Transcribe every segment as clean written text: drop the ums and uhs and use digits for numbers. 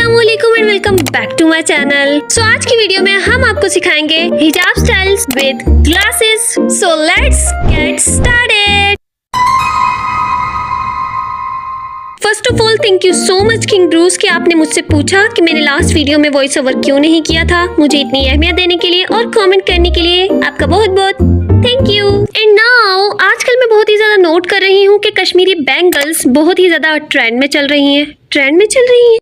अस्सलामुअलैकुम and welcome back to my channel. So आज की वीडियो में हम आपको सिखाएंगे हिजाब styles with glasses. So let's get started. First of all thank you so much King Bruce कि आपने मुझसे पूछा कि मैंने लास्ट वीडियो में वॉइस ओवर क्यों नहीं किया था। मुझे इतनी अहमियत देने के लिए और कमेंट करने के लिए आपका बहुत बहुत थैंक यू। एंड नाउ आजकल मैं बहुत ही ज्यादा नोट कर रही हूँ कि कश्मीरी बैंगल्स बहुत ही ज्यादा ट्रेंड में चल रही हैं।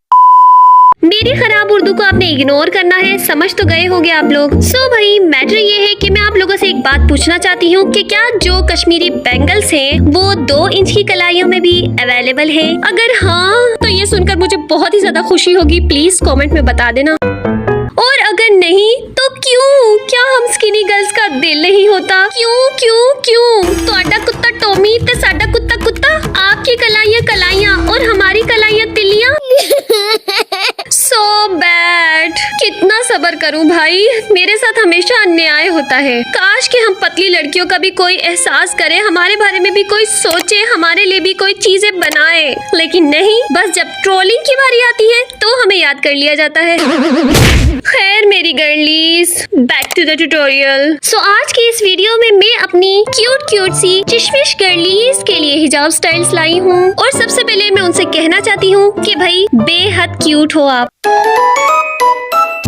मेरी खराब उर्दू को आपने इग्नोर करना है, समझ तो गए होंगे आप लोग। सो भाई मैटर ये है कि मैं आप लोगों से एक बात पूछना चाहती हूँ कि क्या जो कश्मीरी बैंगल्स हैं वो 2 इंच की कलाइयों में भी अवेलेबल है? अगर हाँ तो ये सुनकर मुझे बहुत ही ज्यादा खुशी होगी, प्लीज कमेंट में बता देना। और अगर नहीं तो क्यों? क्या हम स्किनी गर्ल्स का दिल नहीं होता? क्यों? तो आटा कुत्ता टॉमी ते साडा कुत्ता कुत्ता, आपकी कलाइयाँ और हमारी कलाइयाँ तिलियां। So bad। कितना सब्र करूं भाई, मेरे साथ हमेशा अन्याय होता है। काश कि हम पतली लड़कियों का भी कोई एहसास करे, हमारे बारे में भी कोई सोचे, हमारे लिए भी कोई चीजें बनाए, लेकिन नहीं, बस जब ट्रोलिंग की बारी आती है तो हमें याद कर लिया जाता है। खैर मेरी गर्लीज, बैक टू द ट्यूटोरियल। सो आज की इस वीडियो में मैं अपनी क्यूट सी चिशमिश गर्लीज के लिए हिजाब स्टाइल्स लाई हूँ। और सबसे पहले मैं उनसे कहना चाहती हूँ कि भाई बेहद क्यूट हो आप।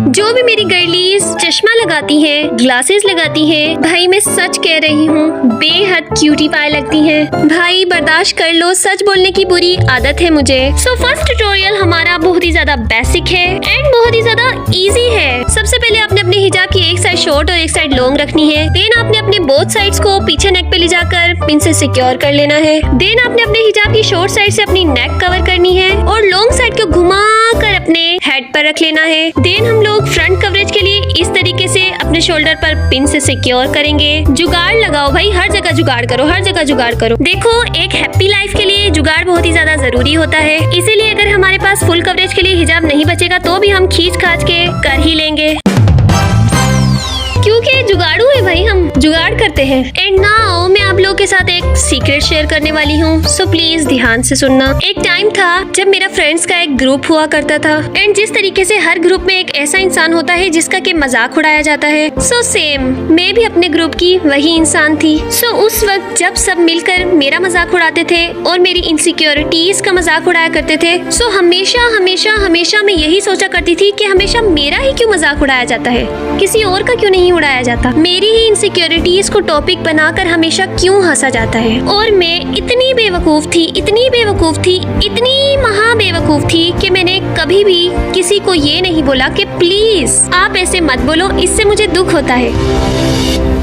जो भी मेरी गर्लीज चश्मा लगाती हैं, ग्लासेस लगाती हैं, भाई मैं सच कह रही हूँ बेहद क्यूटी पाई लगती हैं। भाई बर्दाश्त कर लो, सच बोलने की बुरी आदत है मुझे। सो फर्स्ट ट्यूटोरियल हमारा बहुत ही ज्यादा बेसिक है एंड बहुत ही ज्यादा इजी है। सबसे पहले आपने अपने हिजाब की एक साइड शॉर्ट और एक साइड लॉन्ग रखनी है। देन आपने अपने बोथ साइड्स को पीछे नेक पे ले जाकर पिन से सिक्योर कर लेना है। देन आपने अपने हिजाब की शॉर्ट साइड से अपनी नेक कवर करनी है और लॉन्ग साइड को घुमा कर अपने हेड पर रख लेना है। देन हम लोग फ्रंट कवरेज के लिए इस तरीके से अपने शोल्डर पर पिन से सिक्योर करेंगे। जुगाड़ लगाओ भाई, हर जगह जुगाड़ करो। देखो एक हैप्पी लाइफ के लिए जुगाड़ बहुत ही ज्यादा जरूरी होता है, इसीलिए अगर हमारे पास फुल कवरेज के लिए हिजाब नहीं बचेगा तो भी हम खींच खाच के कर ही लेंगे, क्योंकि जुगाड़ू है भाई, हम जुगाड़ करते हैं। एंड नाउ मैं आप लोगों के साथ एक सीक्रेट शेयर करने वाली हूँ, सो प्लीज ध्यान से सुनना। एक टाइम था जब मेरा फ्रेंड्स का एक ग्रुप हुआ करता था एंड जिस तरीके से हर ग्रुप में एक ऐसा इंसान होता है जिसका कि मजाक उड़ाया जाता है, सो सेम मैं भी अपने ग्रुप की वही इंसान थी। सो उस वक्त जब सब मिलकर मेरा मजाक उड़ाते थे और मेरी इनसिक्योरिटीज का मजाक उड़ाया करते थे, सो हमेशा मैं यही सोचा करती थी कि हमेशा मेरा ही क्यों मजाक उड़ाया जाता है, किसी और का क्यों नहीं उड़ाया जाता। मेरी ही इनसिक्योरिटीज को टॉपिक बनाकर हमेशा क्यों हंसा जाता है। और मैं इतनी बेवकूफ थी, इतनी महा बेवकूफ थी कि मैंने कभी भी किसी को ये नहीं बोला कि प्लीज आप ऐसे मत बोलो, इससे मुझे दुख होता है।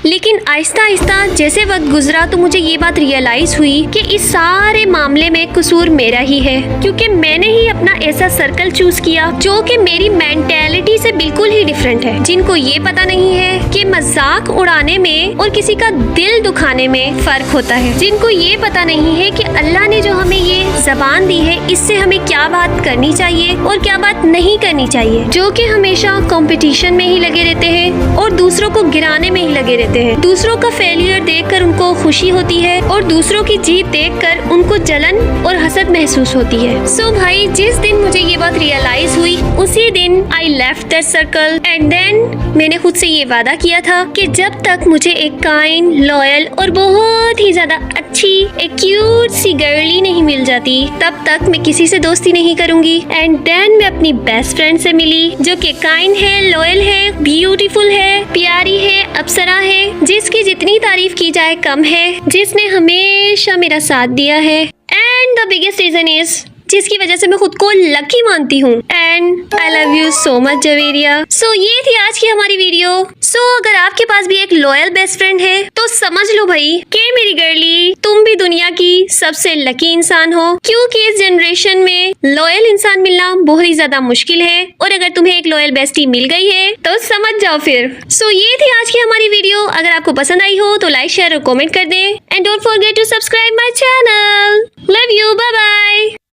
लेकिन आहिस्ता आहिस्ता जैसे वक्त गुजरा तो मुझे ये बात रियलाइज हुई कि इस सारे मामले में कसूर मेरा ही है, क्योंकि मैंने ही अपना ऐसा सर्कल चूज किया जो कि मेरी मेंटेलिटी से बिल्कुल ही डिफरेंट है, जिनको ये पता नहीं है कि मजाक उड़ाने में और किसी का दिल दुखाने में फर्क होता है, जिनको ये पता नहीं है कि अल्लाह ने जो हमें ये जबान दी है इससे हमें क्या बात करनी चाहिए और क्या बात नहीं करनी चाहिए, जो कि हमेशा कंपटीशन में ही लगे रहते हैं और दूसरों को गिराने में ही लगे रहते हैं। दूसरों का फेलियर देखकर उनको खुशी होती है और दूसरों की जीत देखकर उनको जलन और हसद महसूस होती है। सो भाई जिस दिन मुझे ये बात रियलाइज हुई उसी दिन I left that circle and then मैंने खुद से ये वादा किया था कि जब तक मुझे एक काइंड, लॉयल और बहुत ही ज्यादा अच्छी एक क्यूट सी गर्ली नहीं मिल जाती तब तक मैं किसी से दोस्ती नहीं करूंगी। एंड देन मैं अपनी बेस्ट फ्रेंड से मिली जो कि काइंड है, लॉयल है, ब्यूटीफुल है, प्यारी है, अप्सरा है, जिसकी जितनी तारीफ की जाए कम है, जिसने हमेशा मेरा साथ दिया है and the biggest reason is जिसकी वजह से मैं खुद को लकी मानती हूँ। And I love you so much Javeria. So ये थी आज की हमारी वीडियो। सो अगर आपके पास भी एक लॉयल बेस्ट फ्रेंड है तो समझ लो भाई कि मेरी गर्ली तुम भी दुनिया की सबसे लकी इंसान हो, क्योंकि इस जनरेशन में लॉयल इंसान मिलना बहुत ही ज्यादा मुश्किल है और अगर तुम्हें एक लॉयल बेस्टी मिल गई है तो समझ जाओ फिर। सो ये थी आज की हमारी वीडियो। अगर आपको पसंद आई हो तो लाइक, शेयर और कमेंट कर दें and don't forget to subscribe my channel. Love you, bye bye.